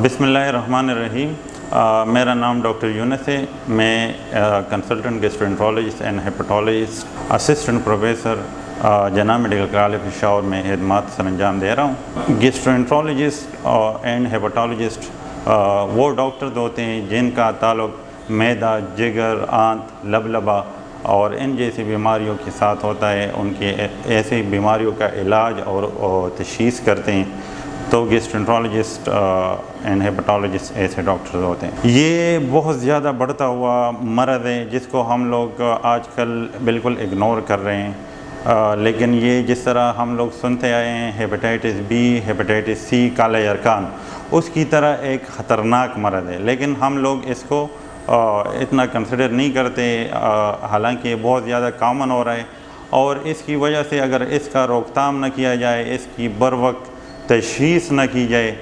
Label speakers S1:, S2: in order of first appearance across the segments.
S1: بسم اللہ الرحمن الرحیم۔ میرا نام ڈاکٹر یونس ہے۔ میں کنسلٹنٹ گیسٹرونٹرولوجسٹ اینڈ ہیپاٹالوجسٹ اسسٹنٹ پروفیسر جناب میڈیکل کالج پشاور میں خدمات سر انجام دے رہا ہوں۔ گیسٹرونٹرولوجسٹ اینڈ ہیپاٹالوجسٹ وہ ڈاکٹر ہوتے ہیں جن کا تعلق معدہ، جگر، آنت، لبلبہ اور ان جیسی بیماریوں کے ساتھ ہوتا ہے۔ ان کی ایسی بیماریوں کا علاج اور تشخیص کرتے ہیں، تو گیسٹرونٹرولوجسٹ اینڈ ہیپاٹالوجسٹ ایسے ڈاکٹرز ہوتے ہیں۔ یہ بہت زیادہ بڑھتا ہوا مرض ہے جس کو ہم لوگ آج کل بالکل اگنور کر رہے ہیں، لیکن یہ جس طرح ہم لوگ سنتے آئے ہیں ہیپاٹائٹس بی، ہیپاٹائٹس سی، کالا یرکان، اس کی طرح ایک خطرناک مرض ہے، لیکن ہم لوگ اس کو اتنا کنسیڈر نہیں کرتے، حالانکہ یہ بہت زیادہ کامن ہو رہا ہے، اور اس کی وجہ سے اگر اس کا روک تھام نہ کیا جائے، اس کی بروقت تشخیص نہ کی جائے،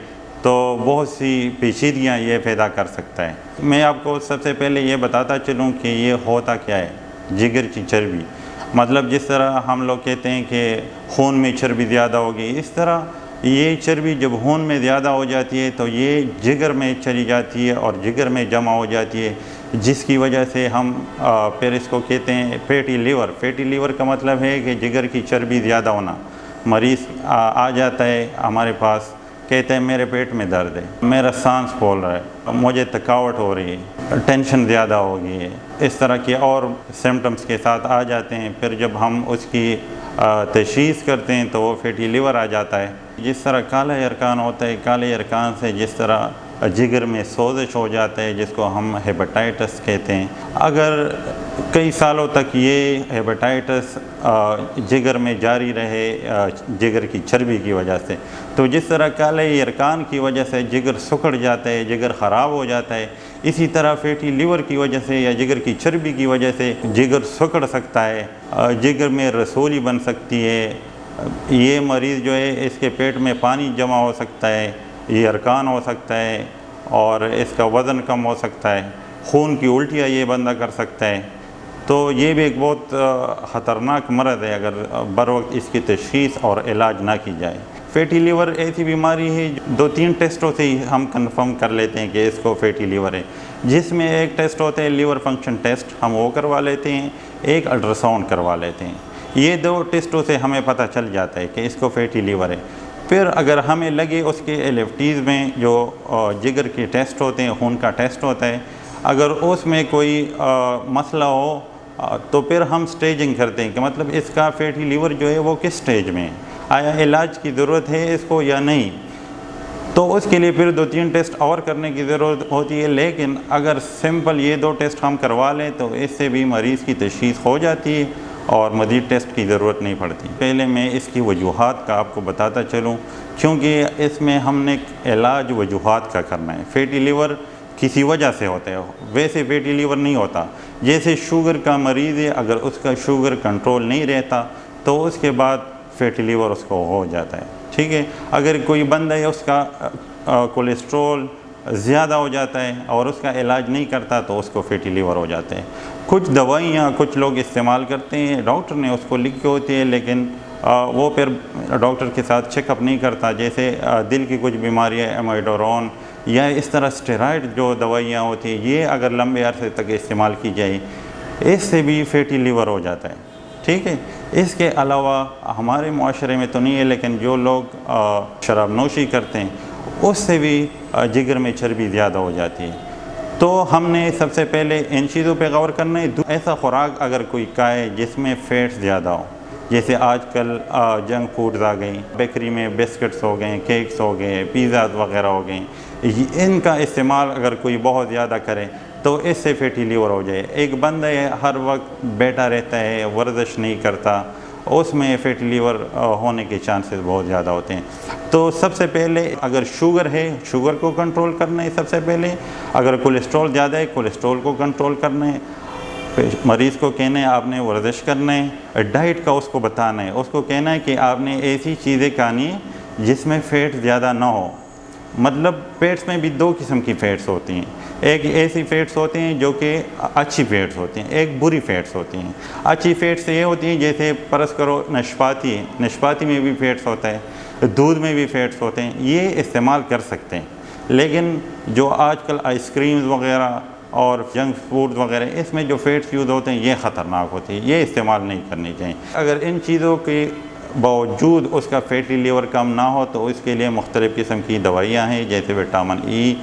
S1: تو بہت سی پیچیدگیاں یہ پیدا کر سکتا ہے۔ میں آپ کو سب سے پہلے یہ بتاتا چلوں کہ یہ ہوتا کیا ہے۔ جگر کی چربی، مطلب جس طرح ہم لوگ کہتے ہیں کہ خون میں چربی زیادہ ہوگی، اس طرح یہ چربی جب خون میں زیادہ ہو جاتی ہے تو یہ جگر میں چلی جاتی ہے اور جگر میں جمع ہو جاتی ہے، جس کی وجہ سے ہم پھر اس کو کہتے ہیں فیٹی لیور۔ فیٹی لیور کا مطلب ہے کہ جگر کی چربی زیادہ ہونا۔ مریض آ جاتا ہے ہمارے پاس، کہتے ہیں میرے پیٹ میں درد ہے، میرا سانس پھول رہا ہے، مجھے تھکاوٹ ہو رہی ہے، ٹینشن زیادہ ہو گئی ہے، اس طرح کے اور سمٹمز کے ساتھ آ جاتے ہیں۔ پھر جب ہم اس کی تشخیص کرتے ہیں تو وہ فیٹی لیور آ جاتا ہے۔ جس طرح کالا یرکان ہوتا ہے، کالے یرکان سے جس طرح جگر میں سوزش ہو جاتا ہے، جس کو ہم ہیپاٹائٹس کہتے ہیں، اگر کئی سالوں تک یہ ہیپاٹائٹس جگر میں جاری رہے جگر کی چربی کی وجہ سے، تو جس طرح کالے یرکان کی وجہ سے جگر سکڑ جاتا ہے، جگر خراب ہو جاتا ہے، اسی طرح فیٹی لیور کی وجہ سے یا جگر کی چربی کی وجہ سے جگر سکڑ سکتا ہے، جگر میں رسولی بن سکتی ہے، یہ مریض جو ہے اس کے پیٹ میں پانی جمع ہو سکتا ہے، یہ یرکان ہو سکتا ہے، اور اس کا وزن کم ہو سکتا ہے، خون کی الٹیاں یہ بندہ کر سکتا ہے۔ تو یہ بھی ایک بہت خطرناک مرض ہے اگر بروقت اس کی تشخیص اور علاج نہ کی جائے۔ فیٹی لیور ایسی بیماری ہے 2-3 ٹیسٹوں سے ہی ہم کنفرم کر لیتے ہیں کہ اس کو فیٹی لیور ہے، جس میں ایک ٹیسٹ ہوتا ہے لیور فنکشن ٹیسٹ، ہم وہ کروا لیتے ہیں، ایک الٹرا ساؤنڈ کروا لیتے ہیں۔ یہ 2 ٹیسٹوں سے ہمیں پتہ چل جاتا ہے کہ اس کو فیٹی لیور ہے۔ پھر اگر ہمیں لگے اس کے LFTs میں جو جگر کے ٹیسٹ ہوتے ہیں، خون کا ٹیسٹ ہوتا ہے، اگر اس میں کوئی مسئلہ ہو تو پھر ہم سٹیجنگ کرتے ہیں کہ مطلب اس کا فیٹی لیور جو ہے وہ کس سٹیج میں ہے، آیا علاج کی ضرورت ہے اس کو یا نہیں، تو اس کے لیے پھر 2-3 ٹیسٹ اور کرنے کی ضرورت ہوتی ہے۔ لیکن اگر سمپل یہ 2 ٹیسٹ ہم کروا لیں تو اس سے بھی مریض کی تشخیص ہو جاتی ہے اور مزید ٹیسٹ کی ضرورت نہیں پڑتی۔ پہلے میں اس کی وجوہات کا آپ کو بتاتا چلوں، کیونکہ اس میں ہم نے علاج وجوہات کا کرنا ہے۔ فیٹی لیور کسی وجہ سے ہوتا ہے، ویسے فیٹی لیور نہیں ہوتا۔ جیسے شوگر کا مریض ہے، اگر اس کا شوگر کنٹرول نہیں رہتا تو اس کے بعد فیٹی لیور اس کو ہو جاتا ہے، ٹھیک ہے۔ اگر کوئی بندہ ہے اس کا کولیسٹرول زیادہ ہو جاتا ہے اور اس کا علاج نہیں کرتا تو اس کو فیٹی لیور ہو جاتے ہیں۔ کچھ دوائیاں کچھ لوگ استعمال کرتے ہیں، ڈاکٹر نے اس کو لکھی ہوتی ہے، لیکن وہ پھر ڈاکٹر کے ساتھ چیک اپ نہیں کرتا، جیسے دل کی کچھ بیماریاں، ایمیڈورون یا اس طرح اسٹیرائڈ جو دوائیاں ہوتی ہیں، یہ اگر لمبے عرصے تک استعمال کی جائے اس سے بھی فیٹی لیور ہو جاتا ہے، ٹھیک ہے۔ اس کے علاوہ ہمارے معاشرے میں تو نہیں ہے، لیکن جو لوگ شراب نوشی کرتے ہیں اس سے بھی جگر میں چربی زیادہ ہو جاتی ہے۔ تو ہم نے سب سے پہلے ان چیزوں پہ غور کرنا ہے۔ ایسا خوراک اگر کوئی کھائے جس میں فیٹس زیادہ ہو، جیسے آج کل جنک فوڈز آ گئیں، بیکری میں بسکٹس ہو گئے، کیکس ہو گئے، پیزاز وغیرہ ہو گئیں، ان کا استعمال اگر کوئی بہت زیادہ کرے تو اس سے فیٹی لیور ہو جائے۔ ایک بندہ ہر وقت بیٹھا رہتا ہے، ورزش نہیں کرتا، اس میں فیٹی لیور ہونے کے چانسز بہت زیادہ ہوتے ہیں۔ تو سب سے پہلے اگر شوگر ہے، شوگر کو کنٹرول کرنا ہے سب سے پہلے۔ اگر کولیسٹرول زیادہ ہے، کولیسٹرول کو کنٹرول کرنا ہے۔ مریض کو کہنا ہے آپ نے ورزش کرنا ہے، ڈائٹ کا اس کو بتانا ہے، اس کو کہنا ہے کہ آپ نے ایسی چیزیں کھانی ہے جس میں فیٹ زیادہ نہ ہو۔ مطلب فیٹس میں بھی 2 قسم کی فیٹس ہوتی ہیں، ایک ایسی فیٹس ہوتی ہیں جو کہ اچھی فیٹس ہوتی ہیں، ایک بری فیٹس ہوتی ہیں۔ اچھی فیٹس یہ ہوتی ہیں جیسے فرض کرو نشپاتی ہے، نشپاتی میں بھی فیٹس ہوتا ہے، دودھ میں بھی فیٹس ہوتے ہیں، یہ استعمال کر سکتے ہیں۔ لیکن جو آج کل آئس کریمز وغیرہ اور جنک فوڈ وغیرہ اس میں جو فیٹس یوز ہوتے ہیں یہ خطرناک ہوتی ہے، یہ استعمال نہیں کرنی چاہیے۔ اگر ان چیزوں کے باوجود اس کا فیٹی لیور کم نہ ہو تو اس کے لیے مختلف قسم کی دوائیاں ہیں، جیسے وٹامن ای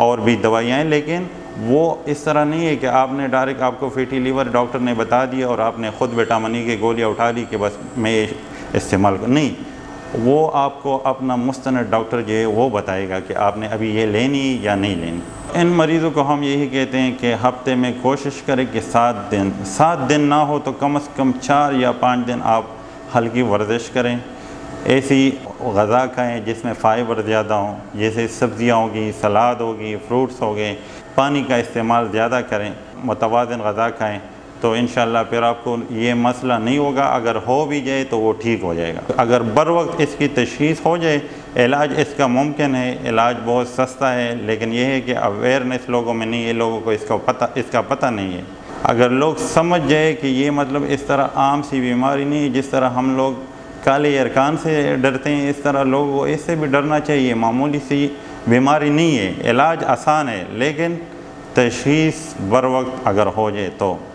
S1: اور بھی دوائیاں ہیں، لیکن وہ اس طرح نہیں ہے کہ آپ نے ڈائریکٹ آپ کو فیٹی لیور ڈاکٹر نے بتا دیا اور آپ نے خود وٹامن ای کی گولیاں اٹھا لی کہ بس میں استعمال نہیں، وہ آپ کو اپنا مستند ڈاکٹر جو ہے وہ بتائے گا کہ آپ نے ابھی یہ لینی یا نہیں لینی۔ ان مریضوں کو ہم یہی کہتے ہیں کہ ہفتے میں کوشش کریں کہ 7 دن نہ ہو تو کم از کم 4 یا 5 دن آپ ہلکی ورزش کریں، ایسی غذا کھائیں جس میں فائبر زیادہ ہوں، جیسے سبزیاں ہوگی، سلاد ہوگی، فروٹس ہو گئے، پانی کا استعمال زیادہ کریں، متوازن غذا کھائیں، تو انشاءاللہ پھر آپ کو یہ مسئلہ نہیں ہوگا۔ اگر ہو بھی جائے تو وہ ٹھیک ہو جائے گا۔ اگر بر وقت اس کی تشخیص ہو جائے، علاج اس کا ممکن ہے، علاج بہت سستا ہے، لیکن یہ ہے کہ اویئرنیس لوگوں میں نہیں ہے، لوگوں کو اس کا پتہ نہیں ہے۔ اگر لوگ سمجھ جائے کہ یہ مطلب اس طرح عام سی بیماری نہیں ہے، جس طرح ہم لوگ کالے ارکان سے ڈرتے ہیں، اس طرح لوگوں کو اس سے بھی ڈرنا چاہیے۔ معمولی سی بیماری نہیں ہے، علاج آسان ہے، لیکن تشخیص بر وقت اگر ہو جائے تو